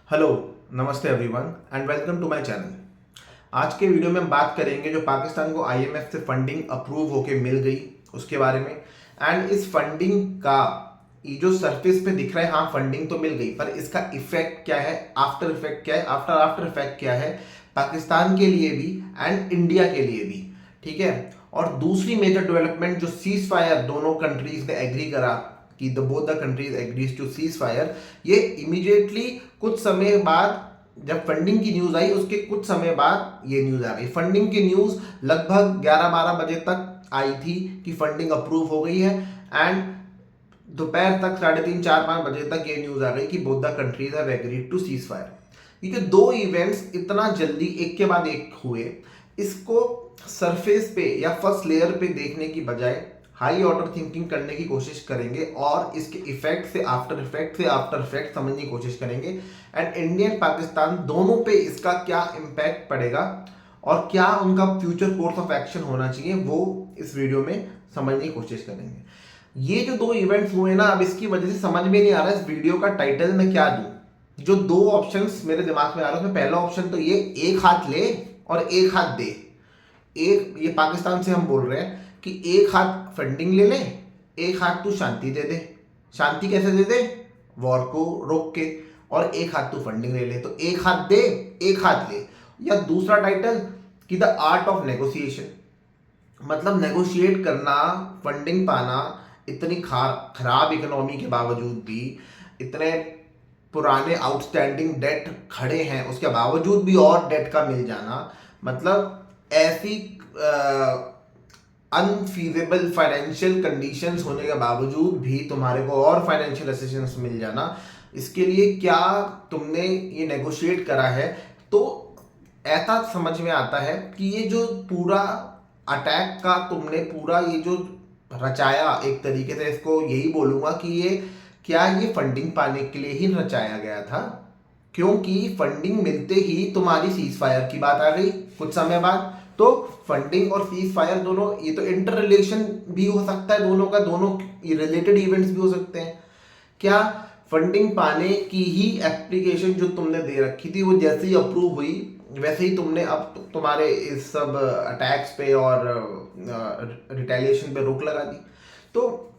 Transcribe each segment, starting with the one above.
Hello, नमस्ते everyone and welcome to my channel. आज के वीडियो में हम बात करेंगे जो पाकिस्तान को आईएमएफ से फंडिंग अप्रूव होके मिल गई उसके बारे में। एंड इस फंडिंग का ये जो सरफेस पे दिख रहा है, हाँ फंडिंग तो मिल गई, पर इसका इफेक्ट क्या है, आफ्टर इफेक्ट क्या है, आफ्टर इफेक्ट क्या है पाकिस्तान के लिए भी एंड इंडिया के लिए भी। ठीक है। और दूसरी मेजर डेवलपमेंट जो सीज फायर दोनों कंट्रीज ने एग्री करा कि the both the countries agrees to cease fire, ये इमीडिएटली कुछ समय बाद जब फंडिंग की न्यूज आई उसके कुछ समय बाद ये न्यूज आ गई। फंडिंग की न्यूज लगभग 11-12 बजे तक आई थी कि फंडिंग अप्रूव हो गई है एंड दोपहर तक 3:30-4-5 बजे तक ये न्यूज आ गई कि both the countries have agreed to cease fire. ये जो दो इवेंट्स इतना जल्दी एक के बाद एक हुए, इसको सरफेस पे या फर्स्ट लेयर पे देखने की बजाय हाई ऑर्डर थिंकिंग करने की कोशिश करेंगे और इसके इफेक्ट से आफ्टर इफेक्ट समझने की कोशिश करेंगे एंड इंडिया एंड पाकिस्तान दोनों पे इसका क्या इम्पैक्ट पड़ेगा और क्या उनका फ्यूचर कोर्स ऑफ एक्शन होना चाहिए वो इस वीडियो में समझने की कोशिश करेंगे। ये जो दो इवेंट्स हुए ना, अब इसकी वजह से समझ में नहीं आ रहा इस वीडियो का टाइटल मैं क्या दूं। जो दो ऑप्शंस मेरे दिमाग में आ रहा है उसमें पहला ऑप्शन तो ये एक हाथ ले और एक हाथ दे। एक ये पाकिस्तान से हम बोल रहे हैं कि एक हाथ फंडिंग ले ले, एक हाथ तू शांति दे दे। शांति कैसे दे दे? वॉर को रोक के। और एक हाथ तू फंडिंग ले ले, तो एक हाथ दे एक हाथ ले। या दूसरा टाइटल कि द आर्ट ऑफ नेगोशिएशन, मतलब नेगोशिएट करना, फंडिंग पाना, इतनी खराब इकोनॉमी के बावजूद भी, इतने पुराने आउटस्टैंडिंग डेट खड़े हैं उसके बावजूद भी और डेट का मिल जाना, मतलब ऐसी अनफीजेबल फाइनेंशियल कंडीशंस होने के बावजूद भी तुम्हारे को और फाइनेंशियल असिस्टेंस मिल जाना, इसके लिए क्या तुमने ये नेगोशिएट करा है। तो ऐसा समझ में आता है कि ये जो पूरा अटैक का तुमने पूरा ये जो रचाया, एक तरीके से इसको यही बोलूंगा कि ये फंडिंग पाने के लिए ही रचाया गया था, क्योंकि फंडिंग मिलते ही तुम्हारी सीज फायर की बात आ गई कुछ समय बाद। तो फंडिंग और सीज फायर दोनों, ये तो इंटर रिलेशन भी हो सकता है दोनों का, दोनों रिलेटेड इवेंट्स भी हो सकते हैं। क्या फंडिंग पाने की ही एप्लीकेशन जो तुमने दे रखी थी वो जैसे ही अप्रूव हुई वैसे ही तुमने अब तुम्हारे इस सब अटैक्स पे और रिटेलिएशन पे रोक लगा दी। तो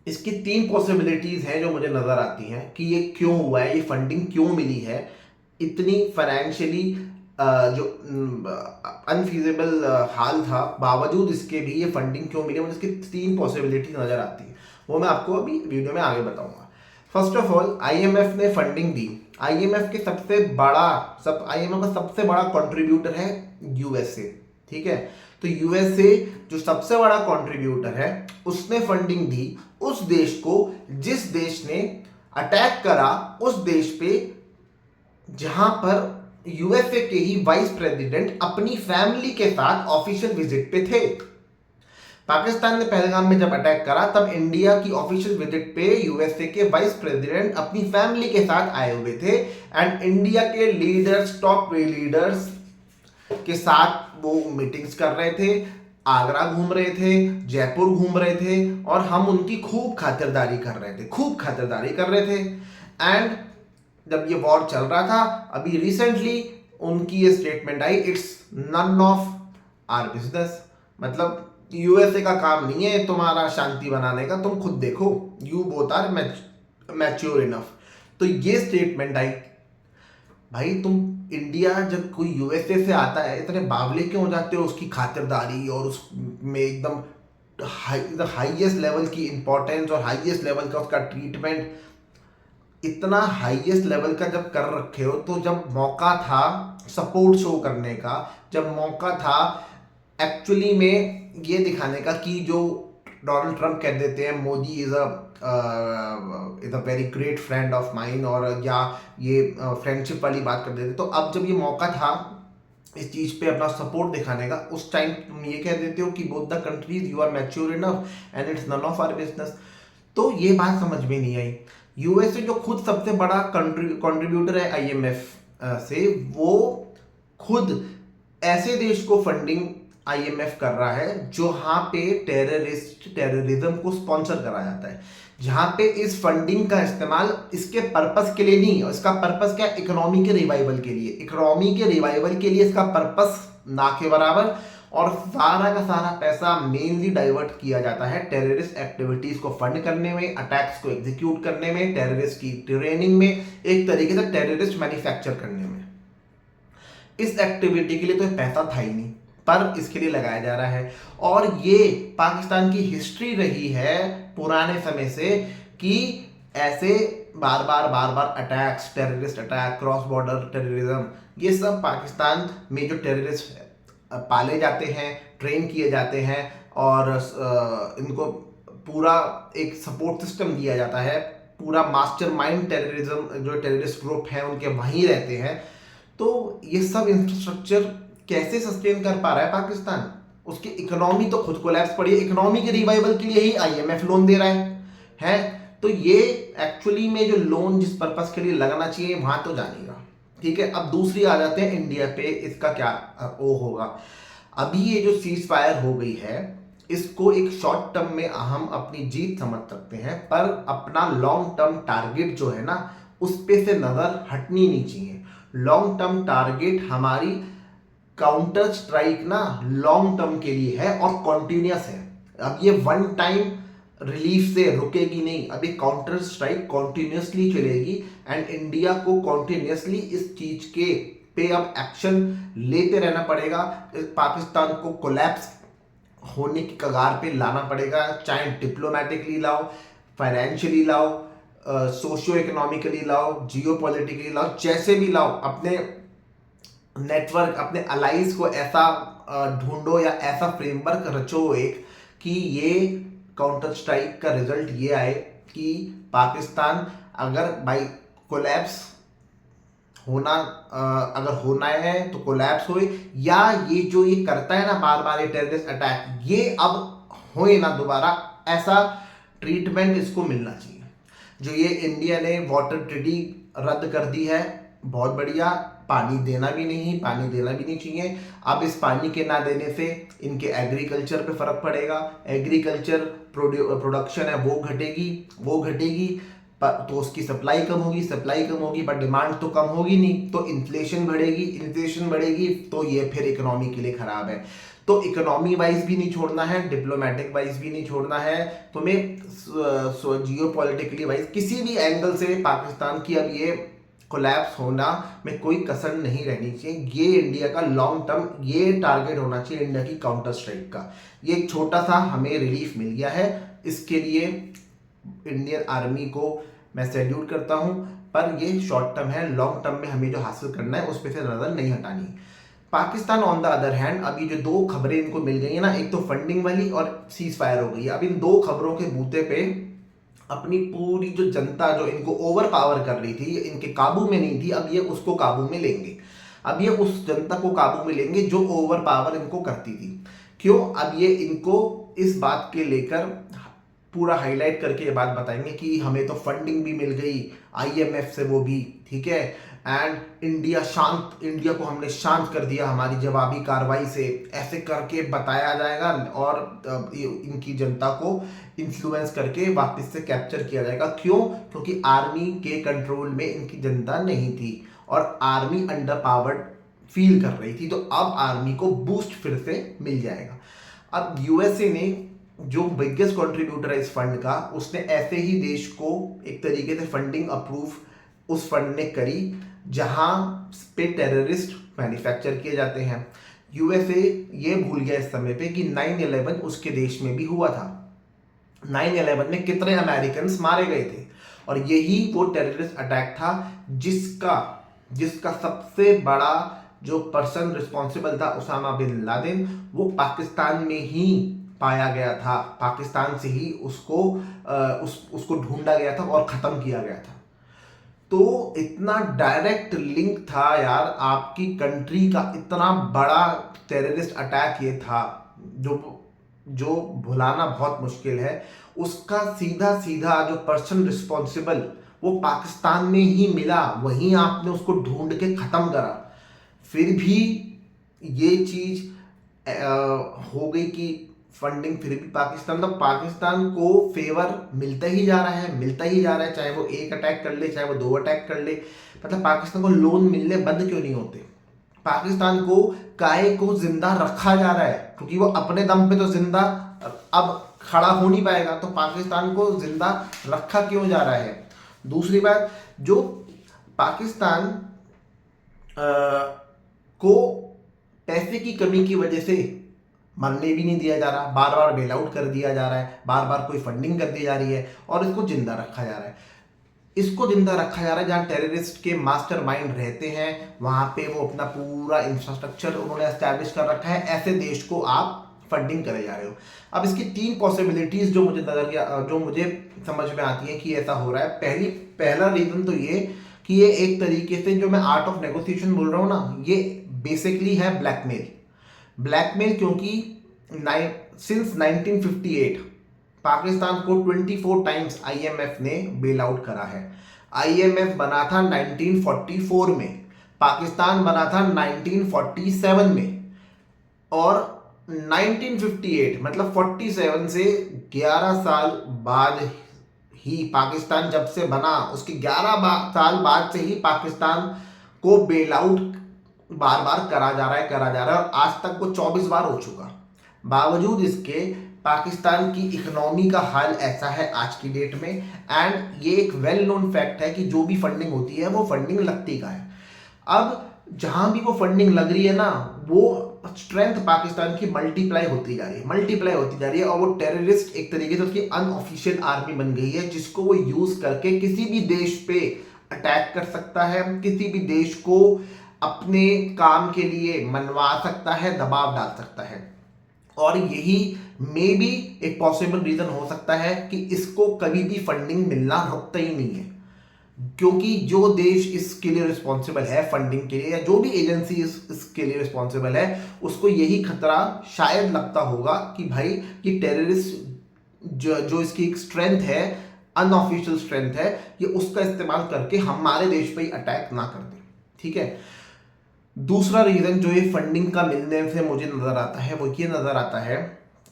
इसकी तीन पॉसिबिलिटीज हैं जो मुझे नजर आती हैं कि ये क्यों हुआ है, ये फंडिंग क्यों मिली है, इतनी फाइनेंशियली जो अनफीजेबल हाल था बावजूद इसके भी ये फंडिंग क्यों मिली। मुझे इसकी तीन पॉसिबिलिटी नजर आती है, वो मैं आपको अभी वीडियो में आगे बताऊंगा। फर्स्ट ऑफ ऑल, आईएमएफ ने फंडिंग दी। आईएमएफ का सबसे बड़ा कंट्रीब्यूटर है यूएसए। ठीक है। तो यूएसए जो सबसे बड़ा कंट्रीब्यूटर है उसने फंडिंग दी उस देश को जिस देश ने अटैक करा, उस देश पे जहां पर यूएसए के ही वाइस प्रेसिडेंट अपनी फैमिली के साथ ऑफिशियल विजिट पे थे। पाकिस्तान ने पहलगाम में जब अटैक करा तब इंडिया की ऑफिशियल विजिट पे यूएसए के वाइस प्रेसिडेंट अपनी फैमिली के साथ आए हुए थे एंड इंडिया के लीडर्स, टॉप लीडर्स के साथ वो मीटिंग्स कर रहे थे, आगरा घूम रहे थे, जयपुर घूम रहे थे और हम उनकी खूब खातिरदारी कर रहे थे एंड जब ये वॉर चल रहा था, अभी रिसेंटली उनकी ये स्टेटमेंट आई, it's none of our business, मतलब यूएसए का काम नहीं है तुम्हारा शांति बनाने का, तुम खुद देखो, you both are mature enough. तो ये स्टेटमेंट आई। भाई तुम इंडिया जब कोई यूएसए से आता है इतने बावले क्यों हो जाते हो उसकी खातिरदारी और उसमें एकदम हाईएस्ट लेवल की इंपॉर्टेंस और हाईएस्ट लेवल का उसका ट्रीटमेंट इतना हाईएस्ट लेवल का जब कर रखे हो, तो जब मौका था सपोर्ट शो करने का, जब मौका था एक्चुअली में ये दिखाने का कि जो डोनाल्ड ट्रंप कह देते हैं Modi is a very great friend of mine, और या ये फ्रेंडशिप वाली बात कर देते, तो अब जब ये मौका था इस चीज पे अपना सपोर्ट दिखाने का, उस टाइम तुम ये कह देते हो कि both the countries you are mature enough and it's none of our business. तो ये बात समझ में नहीं आई। यूएसए जो खुद सबसे बड़ा कंट्रीब्यूटर है आईएमएफ से, वो खुद ऐसे देश को फंडिंग आईएमएफ कर रहा है जहां पे टेररिज्म को स्पॉन्सर करा जाता है। जहां पे इस फंडिंग का इस्तेमाल इसके पर्पस के लिए नहीं, और इसका पर्पस क्या, इकोनॉमी के रिवाइवल के लिए, इकोनॉमी के रिवाइवल के लिए इसका पर्पस ना के बराबर। और सारा का सारा पैसा मेनली डाइवर्ट किया जाता है टेररिस्ट एक्टिविटीज को फंड करने में, अटैक्स को एग्जीक्यूट करने में, टेररिस्ट की ट्रेनिंग में, एक तरीके से टेररिस्ट मैन्युफैक्चर करने में। इस एक्टिविटी के लिए तो पैसा था ही नहीं, पर इसके लिए लगाया जा रहा है। और ये पाकिस्तान की हिस्ट्री रही है पुराने समय से कि ऐसे बार बार attacks, terrorist attack, cross border terrorism, ये सब पाकिस्तान में जो टेररिस्ट पाले जाते हैं, ट्रेन किए जाते हैं, और इनको पूरा एक सपोर्ट सिस्टम दिया जाता है, पूरा मास्टरमाइंड टेररिज्म जो टेररिस्ट ग्रुप हैं उनके वहीं रहते हैं। तो ये सब इंफ्रास्ट्रक्चर कैसे सस्टेन कर पा रहा है पाकिस्तान? उसकी इकोनॉमी तो खुद कोलैप्स पड़ी है। इकोनॉमी के रिवाइवल के लिए ही आईएमएफ लोन दे रहा है। तो ये एक्चुअली में जो लोन जिस पर्पस के लिए लगाना चाहिए वहां तो जानेगा, ठीक है। अब दूसरी आ जाते हैं इंडिया पे, इसका क्या वो होगा। अभी ये जो सीज फायर हो गई है, इसको एक शॉर्ट टर्म में हम अपनी जीत समझ सकते हैं, पर अपना लॉन्ग टर्म टारगेट जो है ना, उस पे से नजर हटनी नहीं चाहिए। लॉन्ग टर्म टारगेट हमारी काउंटर स्ट्राइक ना लॉन्ग टर्म के लिए है और कॉन्टिन्यूस है। अब ये वन टाइम रिलीफ से रुकेगी नहीं, अभी काउंटर स्ट्राइक कॉन्टिन्यूसली चलेगी एंड इंडिया को कॉन्टिन्यूसली इस चीज के पे अब एक्शन लेते रहना पड़ेगा। पाकिस्तान को कोलैप्स होने की कगार पे लाना पड़ेगा, चाहे डिप्लोमेटिकली लाओ, फाइनेंशियली लाओ, सोशियो इकोनॉमिकली लाओ, जियो पॉलिटिकली लाओ, जैसे भी लाओ, अपने नेटवर्क, अपने अलाइज को ऐसा ढूंढो या ऐसा फ्रेमवर्क रचो एक कि ये काउंटर स्ट्राइक का रिजल्ट ये आए कि पाकिस्तान अगर बाई कोलैप्स होना अगर होना है तो कोलैप्स होए, या ये जो ये करता है ना बार बार ये टेररिस्ट अटैक, ये अब होए ना दोबारा, ऐसा ट्रीटमेंट इसको मिलना चाहिए। जो ये इंडिया ने वाटर ट्रीटी रद्द कर दी है, बहुत बढ़िया, पानी देना भी नहीं, पानी देना भी नहीं चाहिए। अब इस पानी के ना देने से इनके एग्रीकल्चर पे फर्क पड़ेगा, एग्रीकल्चर प्रोडक्शन है वो घटेगी, तो उसकी सप्लाई कम होगी, पर डिमांड तो कम होगी नहीं, तो इन्फ्लेशन बढ़ेगी, तो ये फिर इकोनॉमी के लिए खराब है। तो इकोनॉमी वाइज भी नहीं छोड़ना है, डिप्लोमेटिक वाइज भी नहीं छोड़ना है, तुम्हें जियो पॉलिटिकली वाइज किसी भी एंगल से पाकिस्तान की अब ये कोलैप्स होना में कोई कसर नहीं रहनी चाहिए। ये इंडिया का लॉन्ग टर्म ये टारगेट होना चाहिए इंडिया की काउंटर स्ट्राइक का। ये एक छोटा सा हमें रिलीफ मिल गया है, इसके लिए इंडियन आर्मी को मैं सैल्यूट करता हूं, पर ये शॉर्ट टर्म है। लॉन्ग टर्म में हमें जो हासिल करना है उस पर से नजर नहीं हटानी। Pakistan on the other hand, अभी जो दो खबरें इनको मिल गई है ना, एक तो फंडिंग वाली और सीज फायर हो गई है। अब इन दो खबरों के बूते पे अपनी पूरी जो जनता जो इनको ओवर पावर कर रही थी, इनके काबू में नहीं थी, अब ये उसको काबू में लेंगे। अब ये उस जनता को काबू में लेंगे जो ओवर पावर इनको करती थी। क्यों? अब ये इनको इस बात के लेकर पूरा हाईलाइट करके ये बात बताएंगे कि हमें तो फंडिंग भी मिल गई आईएमएफ से, वो भी ठीक है, एंड इंडिया को हमने शांत कर दिया हमारी जवाबी कार्रवाई से, ऐसे करके बताया जाएगा और इनकी जनता को इन्फ्लुएंस करके वापस से कैप्चर किया जाएगा। क्यों? क्योंकि आर्मी के कंट्रोल में इनकी जनता नहीं थी और आर्मी अंडर पावर्ड फील कर रही थी, तो अब आर्मी को बूस्ट फिर से मिल जाएगा। अब यूएसए ने जो बिगेस्ट कंट्रीब्यूटर है इस फंड का, उसने ऐसे ही देश को एक तरीके से फंडिंग अप्रूव उस फंड ने करी जहां पे टेररिस्ट मैन्युफैक्चर किए जाते हैं। यूएसए ये भूल गया इस समय पे कि 9/11 उसके देश में भी हुआ था। 9/11 में कितने अमेरिकन मारे गए थे, और यही वो टेररिस्ट अटैक था जिसका सबसे बड़ा जो पर्सन रिस्पॉन्सिबल था, उसामा बिन लादेन, वो पाकिस्तान में ही पाया गया था, पाकिस्तान से ही उसको ढूंढा गया था और खत्म किया गया था। तो इतना डायरेक्ट लिंक था यार, आपकी कंट्री का इतना बड़ा टेररिस्ट अटैक ये था जो भुलाना बहुत मुश्किल है। उसका सीधा सीधा जो पर्सन रिस्पॉन्सिबल वो पाकिस्तान में ही मिला, वहीं आपने उसको ढूंढ के खत्म करा। फिर भी ये चीज हो गई कि फंडिंग फिर भी पाकिस्तान, तो पाकिस्तान को फेवर मिलता ही जा रहा है, मिलता ही जा रहा है, चाहे वो एक अटैक कर ले, चाहे वो दो अटैक कर ले। मतलब पाकिस्तान को लोन मिलने बंद क्यों नहीं होते? पाकिस्तान को काय को जिंदा रखा जा रहा है, क्योंकि वो अपने दम पे तो जिंदा अब खड़ा हो नहीं पाएगा, तो पाकिस्तान को जिंदा रखा क्यों जा रहा है? दूसरी बात, जो पाकिस्तान को पैसे की कमी की वजह से मरने भी नहीं दिया जा रहा, बार बार बेल आउट कर दिया जा रहा है, बार बार कोई फंडिंग कर दी जा रही है, और इसको जिंदा रखा जा रहा है। इसको जिंदा रखा जा रहा है जहाँ टेररिस्ट के मास्टरमाइंड रहते हैं, वहां पे वो अपना पूरा इंफ्रास्ट्रक्चर उन्होंने एस्टैब्लिश कर रखा है, ऐसे देश को आप फंडिंग करे जा रहे हो। अब इसकी तीन पॉसिबिलिटीज जो मुझे समझ में आती है कि ऐसा हो रहा है। पहला रीजन तो ये कि ये एक तरीके से, जो मैं आर्ट ऑफ नेगोशिएशन बोल रहा हूँ ना, ये बेसिकली है ब्लैकमेल, क्योंकि सिंस 1958 पाकिस्तान को 24 टाइम्स आईएमएफ ने बेल आउट करा है। आईएमएफ बना था 1944 में, पाकिस्तान बना था 1947 में, और 1958 मतलब 47 से 11 साल बाद ही पाकिस्तान जब से बना, उसके 11 साल बाद से ही पाकिस्तान को बेल आउट बार बार करा जा रहा है, और आज तक वो 24 बार हो चुका। बावजूद इसके पाकिस्तान की इकोनॉमी का हाल ऐसा है आज की डेट में, एंड ये एक वेल नोन फैक्ट है कि जो भी फंडिंग होती है वो फंडिंग लगती का है। अब जहां भी वो फंडिंग लग रही है ना, वो स्ट्रेंथ पाकिस्तान की मल्टीप्लाई होती जा रही है, और वो टेररिस्ट एक तरीके से उसकी अनऑफिशियल आर्मी बन गई है, जिसको वो यूज करके किसी भी देश पे अटैक कर सकता है, किसी भी देश को अपने काम के लिए मनवा सकता है, दबाव डाल सकता है। और यही मे बी एक पॉसिबल रीजन हो सकता है कि इसको कभी भी फंडिंग मिलना रुकता ही नहीं है, क्योंकि जो देश इसके लिए रिस्पॉन्सिबल है फंडिंग के लिए, या जो भी एजेंसी इसके लिए रिस्पॉन्सिबल है, उसको यही खतरा शायद लगता होगा कि भाई ये टेररिस्ट जो इसकी एक स्ट्रेंथ है, अनऑफिशियल स्ट्रेंथ है, ये उसका इस्तेमाल करके हमारे देश पे ही अटैक ना कर दे। ठीक है। दूसरा रीजन जो ये फंडिंग का मिलने से मुझे नजर आता है, वो ये नजर आता है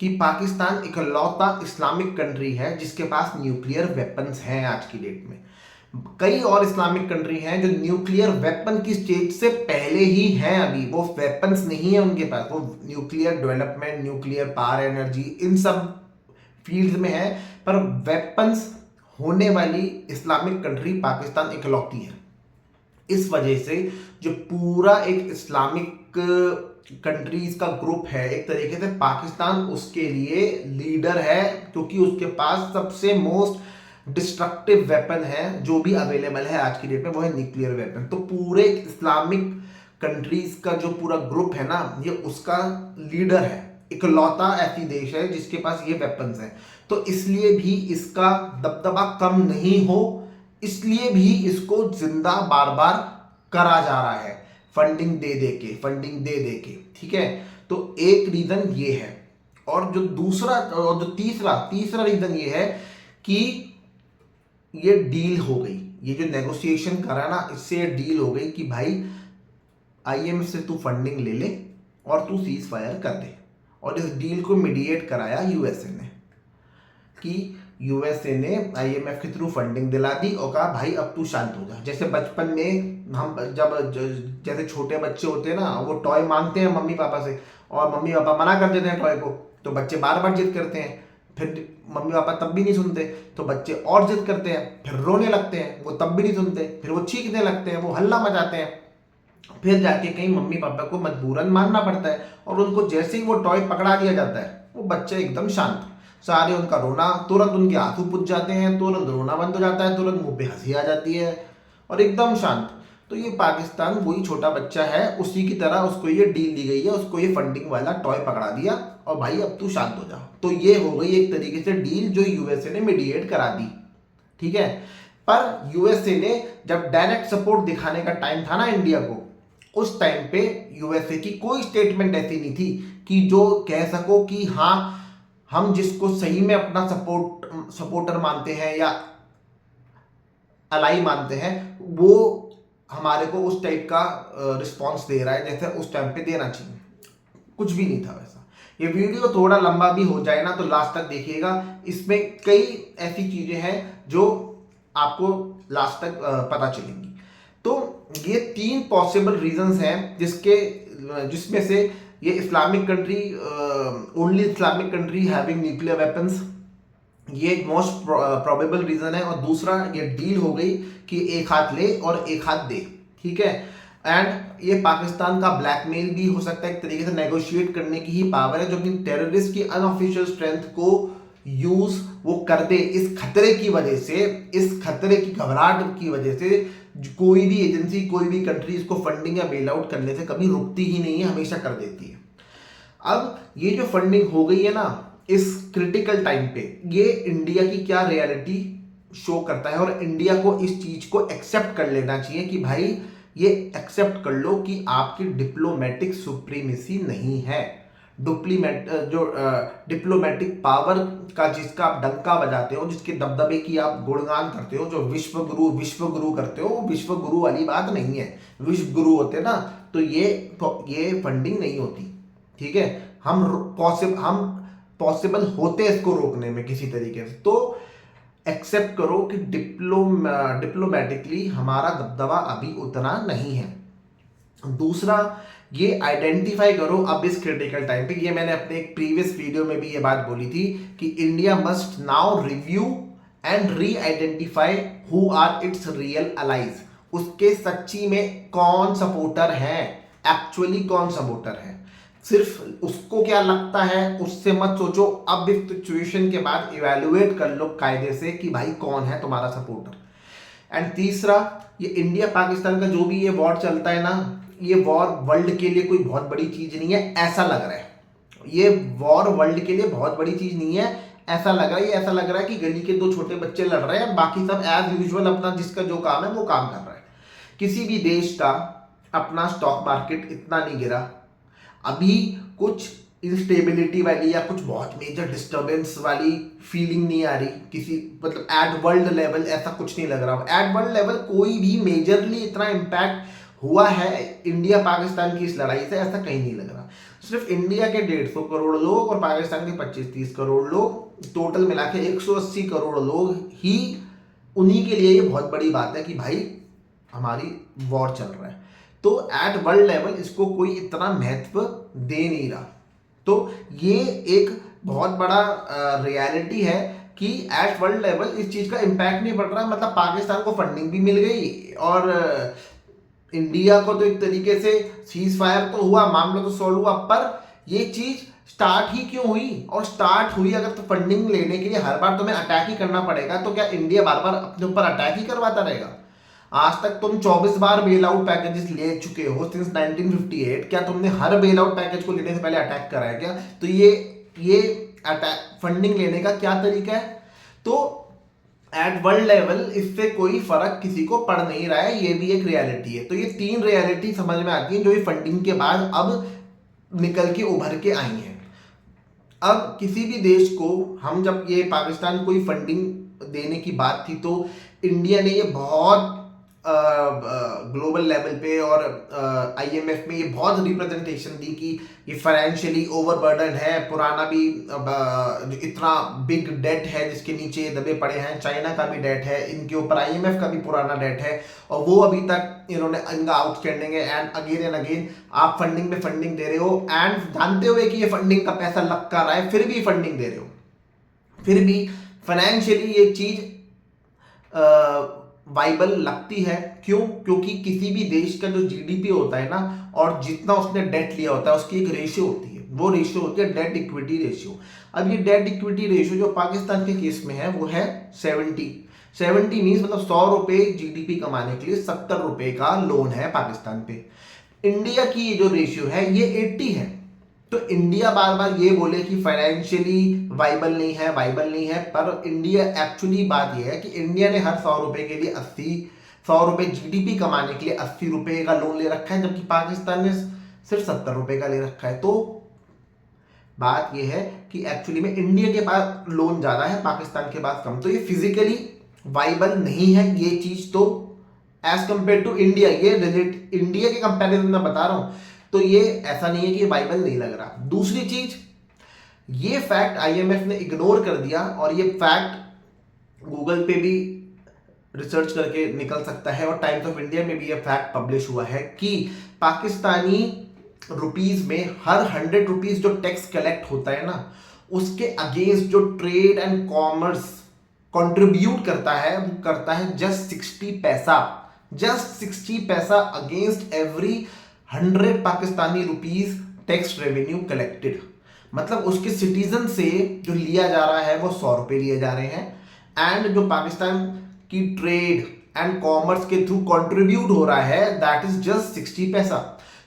कि पाकिस्तान इकलौता इस्लामिक कंट्री है जिसके पास न्यूक्लियर वेपन्स हैं आज की डेट में। कई और इस्लामिक कंट्री हैं जो न्यूक्लियर वेपन की स्टेज से पहले ही हैं, अभी वो वेपन्स नहीं है उनके पास, वो nuclear development, nuclear power energy, इन सब फील्ड में है, पर वेपन्स होने वाली इस्लामिक कंट्री पाकिस्तान इकलौती है। इस वजह से जो पूरा एक इस्लामिक कंट्रीज का ग्रुप है, एक तरीके से पाकिस्तान उसके लिए लीडर है, क्योंकि उसके पास सबसे मोस्ट डिस्ट्रक्टिव वेपन है जो भी अवेलेबल है आज की डेट में, वो है न्यूक्लियर वेपन। तो पूरे इस्लामिक कंट्रीज का जो पूरा ग्रुप है ना, ये उसका लीडर है, इकलौता ऐसी देश है जिसके पास ये वेपन्स हैं। तो इसलिए भी इसका दबदबा कम नहीं हो, इसलिए भी इसको जिंदा बार बार करा जा रहा है, फंडिंग दे दे के। ठीक है, तो एक रीजन ये है। और जो तीसरा रीजन ये है कि ये डील हो गई, ये जो नेगोशिएशन करा ना, इससे ये डील हो गई कि भाई आईएमएफ से तू फंडिंग ले ले और तू सीज फायर कर दे। और इस डील को मीडिएट कराया यूएसए ने, कि यूएसए ने आईएमएफ के थ्रू फंडिंग दिला दी और कहा भाई अब तू शांत हो जा। जैसे बचपन में हम जैसे छोटे बच्चे होते हैं ना, वो टॉय मांगते हैं मम्मी पापा से, और मम्मी पापा मना कर देते हैं टॉय को, तो बच्चे बार बार जिद करते हैं, फिर मम्मी पापा तब भी नहीं सुनते, तो बच्चे और जिद करते हैं, फिर रोने लगते हैं, वो तब भी नहीं सुनते, फिर वो चीखने लगते हैं, वो हल्ला मचाते हैं, फिर जाके कहीं मम्मी पापा को मजबूरन मानना पड़ता है, और उनको जैसे ही वो टॉय पकड़ा दिया जाता है, वो बच्चे एकदम शांत, सारे उनका रोना, तुरंत उनके आंसू पुछ जाते हैं, तुरंत रोना बंद हो जाता है, तुरंत मुंह पे हंसी आ जाती है, और एकदम शांत। तो ये पाकिस्तान वही छोटा बच्चा है, उसी की तरह उसको ये डील दी गई है, उसको ये फंडिंग वाला टॉय पकड़ा दिया और भाई अब तू शांत हो जा। तो ये हो गई एक तरीके से डील जो यूएसए ने मीडिएट करा दी। ठीक है, पर यूएसए ने जब डायरेक्ट सपोर्ट दिखाने का टाइम था ना इंडिया को, उस टाइम पे यूएसए की कोई स्टेटमेंट ऐसी नहीं थी कि जो कह सको कि हाँ हम जिसको सही में अपना सपोर्टर मानते हैं या अलाई मानते हैं, वो हमारे को उस टाइप का रिस्पॉन्स दे रहा है जैसे उस टाइम पे देना चाहिए। कुछ भी नहीं था वैसा। ये वीडियो थोड़ा लंबा भी हो जाए ना तो लास्ट तक देखिएगा, इसमें कई ऐसी चीजें हैं जो आपको लास्ट तक पता चलेंगी। तो ये 3 पॉसिबल रीजंस हैं जिसमें से ये Islamic country, only Islamic country having nuclear weapons, ये एक मोस्ट प्रोबेबल रीजन है। और दूसरा, ये डील हो गई कि एक हाथ ले और एक हाथ दे, ठीक है। एंड ये पाकिस्तान का ब्लैकमेल भी हो सकता है, एक तरीके से नेगोशिएट करने की ही पावर है जो अपनी टेररिस्ट की अनऑफिशियल स्ट्रेंथ को यूज वो कर दे। इस खतरे की वजह से, इस खतरे की घबराहट की वजह से कोई भी एजेंसी, कोई भी कंट्री इसको फंडिंग या बेल आउट करने से कभी रुकती ही नहीं है, हमेशा कर देती है। अब ये जो फंडिंग हो गई है ना इस क्रिटिकल टाइम पे, ये इंडिया की क्या रियलिटी शो करता है, और इंडिया को इस चीज को एक्सेप्ट कर लेना चाहिए कि भाई ये एक्सेप्ट कर लो कि आपकी डिप्लोमेटिक सुप्रीमेसी नहीं है। डिप्लोमेटिक पावर का जिसका आप डंका बजाते हो, जिसके दबदबे की आप गुणगान करते हो, जो विश्व गुरु करते हो, वो विश्व गुरु वाली बात नहीं है। विश्व गुरु होते ना तो ये फंडिंग नहीं होती, ठीक है। हम पॉसिबल होते इसको रोकने में किसी तरीके से। तो एक्सेप्ट करो कि डिप्लोमेटिकली हमारा दबदबा अभी उतना नहीं है। दूसरा, ये आइडेंटिफाई करो अब इस क्रिटिकल टाइम पे, ये मैंने अपने एक प्रीवियस वीडियो में भी ये बात बोली थी कि India must now review and reidentify who are its real allies. उसके सच्ची में कौन सपोर्टर है, एक्चुअली कौन सपोर्टर है। सिर्फ उसको क्या लगता है उससे मत सोचो, अब इस सिचुएशन के बाद इवैल्यूएट कर लो कायदे से कि भाई कौन है तुम्हारा सपोर्टर। एंड तीसरा, ये इंडिया पाकिस्तान का जो भी ये वॉर चलता है ना, ये वॉर वर्ल्ड के लिए कोई बहुत बड़ी चीज नहीं है, ऐसा लग रहा है। ये वॉर वर्ल्ड के लिए बहुत बड़ी चीज नहीं है, ऐसा लग रहा है। ऐसा लग रहा है कि गली के 2 छोटे बच्चे लड़ रहे हैं, बाकी सब एज यूजुअल अपना जिसका जो काम है वो काम कर रहा है। किसी भी देश का अपना स्टॉक मार्केट इतना नहीं गिरा अभी, कुछ इंस्टेबिलिटी वाली या कुछ बहुत मेजर डिस्टर्बेंस वाली फीलिंग नहीं आ रही किसी, मतलब एट वर्ल्ड लेवल ऐसा कुछ नहीं लग रहा। एट वर्ल्ड लेवल कोई भी मेजरली इतना इम्पैक्ट हुआ है इंडिया पाकिस्तान की इस लड़ाई से, ऐसा कहीं नहीं लग रहा। सिर्फ इंडिया के 150 करोड़ लोग और पाकिस्तान के 25-30 करोड़ लोग, टोटल मिला के 180 करोड़ लोग ही, उन्हीं के लिए ये बहुत बड़ी बात है कि भाई हमारी वॉर चल रहा है। तो एट वर्ल्ड लेवल इसको कोई इतना महत्व दे नहीं रहा। तो ये एक बहुत बड़ा रियलिटी है कि एट वर्ल्ड लेवल इस चीज का इम्पैक्ट नहीं पड़ रहा। मतलब पाकिस्तान को फंडिंग भी मिल गई और इंडिया को तो एक तरीके से सीज फायर तो हुआ, मामला तो सॉल्व हुआ, पर ये चीज स्टार्ट ही क्यों हुई? और स्टार्ट हुई अगर तो फंडिंग लेने के लिए हर बार तुम्हें अटैक ही करना पड़ेगा, तो क्या इंडिया बार बार अपने ऊपर अटैक ही करवाता रहेगा? आज तक तुम 24 बार बेल आउट पैकेजेस ले चुके हो सिंस 1958, क्या तुमने हर बेल आउट पैकेज को लेने से पहले अटैक करा है क्या? तो ये अटैक फंडिंग लेने का क्या तरीका है? तो एट वर्ल्ड लेवल इससे कोई फर्क किसी को पड़ नहीं रहा है, ये भी एक रियलिटी है। तो ये 3 रियलिटी समझ में आती है जो ये फंडिंग के बाद अब निकल के उभर के आई हैं। अब किसी भी देश को हम, जब ये पाकिस्तान को फंडिंग देने की बात थी तो इंडिया ने ये बहुत ग्लोबल लेवल पे और आईएमएफ में ये बहुत रिप्रेजेंटेशन दी कि ये फाइनेंशियली ओवरबर्डन है, पुराना भी इतना बिग डेट है जिसके नीचे ये दबे पड़े हैं, चाइना का भी डेट है, इनके ऊपर आईएमएफ का भी पुराना डेट है और वो अभी तक इन्होंने इनका आउटस्टैंडिंग है। एंड अगेन आप फंडिंग पे फंडिंग दे रहे हो एंड जानते हुए कि ये फंडिंग का पैसा लग कर रहा है, फिर भी फंडिंग दे रहे हो, फिर भी फाइनेंशियली ये चीज वाइबल लगती है। क्यों? क्योंकि किसी भी देश का जो जीडीपी होता है ना और जितना उसने डेट लिया होता है उसकी एक रेशियो होती है, वो रेशियो होती है डेट इक्विटी रेशियो। अब ये डेट इक्विटी रेशियो जो पाकिस्तान के केस में है वो है 70 मीन्स मतलब 100 रुपए जीडीपी कमाने के लिए 70 रुपए का लोन है पाकिस्तान पे। इंडिया की जो रेशियो है ये 80 है। तो इंडिया बार बार ये बोले कि फाइनेंशियली वाइबल नहीं है, पर इंडिया एक्चुअली बात ये है कि इंडिया ने हर 100 रुपए के लिए 100 रुपए जीडीपी कमाने के लिए 80 रुपए का लोन ले रखा है, जबकि पाकिस्तान ने सिर्फ 70 रुपए का ले रखा है। तो बात ये है कि एक्चुअली में इंडिया के पास लोन ज्यादा है, पाकिस्तान के पास कम। तो ये फिजिकली वाइबल नहीं है ये चीज, तो एज कंपेयर टू इंडिया, ये इंडिया के कंपेरिजन में बता रहा हूं, तो ये ऐसा नहीं है कि ये वाइबल नहीं लग रहा। दूसरी चीज, ये फैक्ट आईएमएफ ने इग्नोर कर दिया और ये फैक्ट गूगल पे भी रिसर्च करके निकल सकता है और टाइम्स ऑफ इंडिया में भी ये फैक्ट पब्लिश हुआ है कि पाकिस्तानी रुपीस में हर 100 रुपीज जो टैक्स कलेक्ट होता है ना, उसके अगेंस्ट जो ट्रेड एंड कॉमर्स कंट्रीब्यूट करता है वो करता है जस्ट 60 पैसा, जस्ट 60 पैसा against every 100 Pakistani rupees tax revenue collected. मतलब उसके सिटीजन से जो लिया जा रहा है वो 100 रुपए लिए जा रहे हैं, एंड जो पाकिस्तान की ट्रेड एंड कॉमर्स के थ्रू कंट्रीब्यूट हो रहा है दैट इज जस्ट 60 पैसा।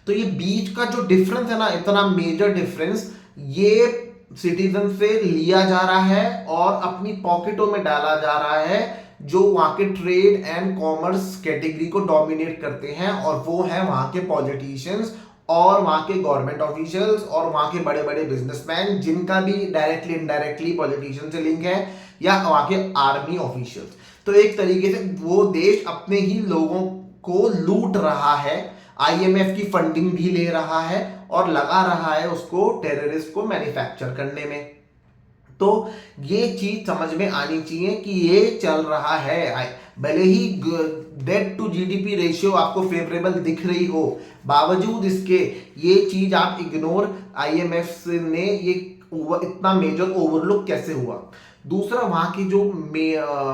तो ये बीच का जो डिफरेंस है ना, इतना मेजर डिफरेंस, ये सिटीजन से लिया जा रहा है और अपनी पॉकेटों में डाला जा रहा है जो वहां के ट्रेड एंड कॉमर्स कैटेगरी को डोमिनेट करते हैं, और वो है वहां के पॉलिटिशियंस और वहां के गवर्नमेंट ऑफिशियल्स और वहां के बड़े बड़े बिजनेसमैन जिनका भी डायरेक्टली इनडायरेक्टली पॉलिटिशियन से लिंक है, या वहां के आर्मी ऑफिशियल्स। तो एक तरीके से वो देश अपने ही लोगों को लूट रहा है, आईएमएफ की फंडिंग भी ले रहा है और लगा रहा है उसको टेररिस्ट को मैन्युफैक्चर करने में। तो ये चीज समझ में आनी चाहिए कि ये चल रहा है। भले ही डेट टू जीडीपी रेशियो आपको फेवरेबल दिख रही हो, बावजूद इसके ये चीज आप इग्नोर, आईएमएफ ने ये इतना मेजर ओवरलुक कैसे हुआ। दूसरा, वहां की जो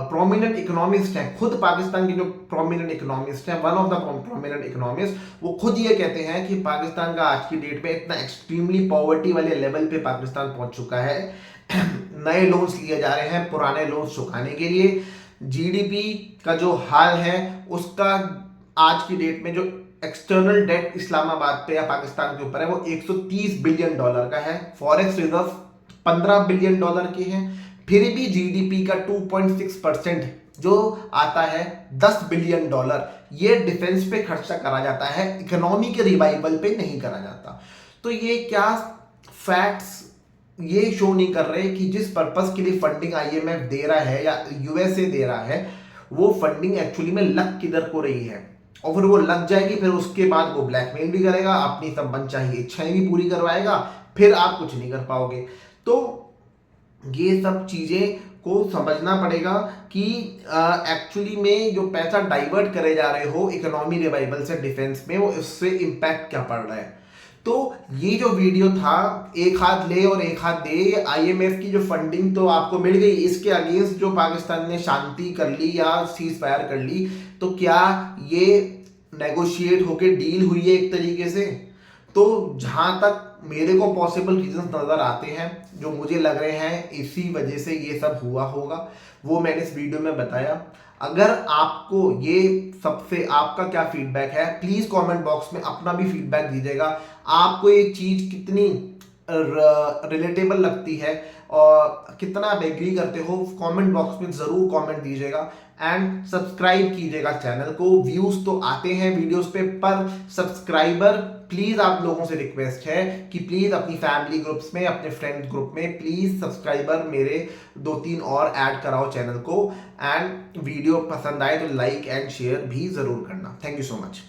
प्रोमिनेंट इकोनॉमिस्ट हैं, खुद पाकिस्तान के जो प्रोमिनेंट इकोनॉमिस्ट हैं, one of the prominent economist, वो खुद ये कहते हैं कि पाकिस्तान का आज की डेट में इतना एक्सट्रीमली पॉवर्टी वाले लेवल पे पाकिस्तान पहुंच चुका है, नए लोन्स लिए जा रहे हैं पुराने लोन्स चुकाने के लिए। जीडीपी का जो हाल है उसका आज की डेट में जो एक्सटर्नल डेट इस्लामाबाद पे या पाकिस्तान के ऊपर है वो 130 बिलियन डॉलर का है, फॉरेक्स रिजर्व 15 बिलियन डॉलर के हैं, फिर भी जीडीपी का 2.6% जो आता है 10 बिलियन डॉलर, ये डिफेंस पे खर्चा करा जाता है, इकोनॉमी के रिवाइवल पे नहीं करा जाता। तो ये क्या फैक्ट्स ये शो नहीं कर रहे कि जिस पर्पस के लिए फंडिंग आईएमएफ दे रहा है या यूएसए दे रहा है, वो फंडिंग एक्चुअली में लग किधर को रही है, और फिर वो लग जाएगी, फिर उसके बाद वो ब्लैकमेल भी करेगा, अपनी सब मनचाही इच्छाएं भी पूरी करवाएगा, फिर आप कुछ नहीं कर पाओगे। तो ये सब चीजें को समझना पड़ेगा कि एक्चुअली में जो पैसा डाइवर्ट करे जा रहे हो इकोनॉमी रिवाइवल से डिफेंस में, वो इससे इम्पैक्ट क्या पड़ रहा है। तो ये जो वीडियो था, एक हाथ ले और एक हाथ दे, आईएमएफ की जो फंडिंग तो आपको मिल गई, इसके अगेंस्ट जो पाकिस्तान ने शांति कर ली या सीज फायर कर ली, तो क्या ये नेगोशिएट होके डील हुई है एक तरीके से। तो जहां तक मेरे को पॉसिबल रीजंस नजर आते हैं, जो मुझे लग रहे हैं इसी वजह से ये सब हुआ होगा, वो मैंने इस वीडियो में बताया। अगर आपको ये सबसे आपका क्या फीडबैक है, प्लीज कमेंट बॉक्स में अपना भी फीडबैक दीजिएगा। आपको ये चीज कितनी रिलेटेबल लगती है और कितना आप एग्री करते हो, कमेंट बॉक्स में जरूर कमेंट दीजिएगा, एंड सब्सक्राइब कीजिएगा चैनल को। व्यूज तो आते हैं वीडियोस पे, पर सब्सक्राइबर प्लीज आप लोगों से रिक्वेस्ट है कि प्लीज अपनी फैमिली ग्रुप्स में, अपने फ्रेंड ग्रुप में प्लीज सब्सक्राइबर मेरे 2-3 और ऐड कराओ चैनल को, एंड वीडियो पसंद आए तो लाइक एंड शेयर भी जरूर करना। Thank you so much.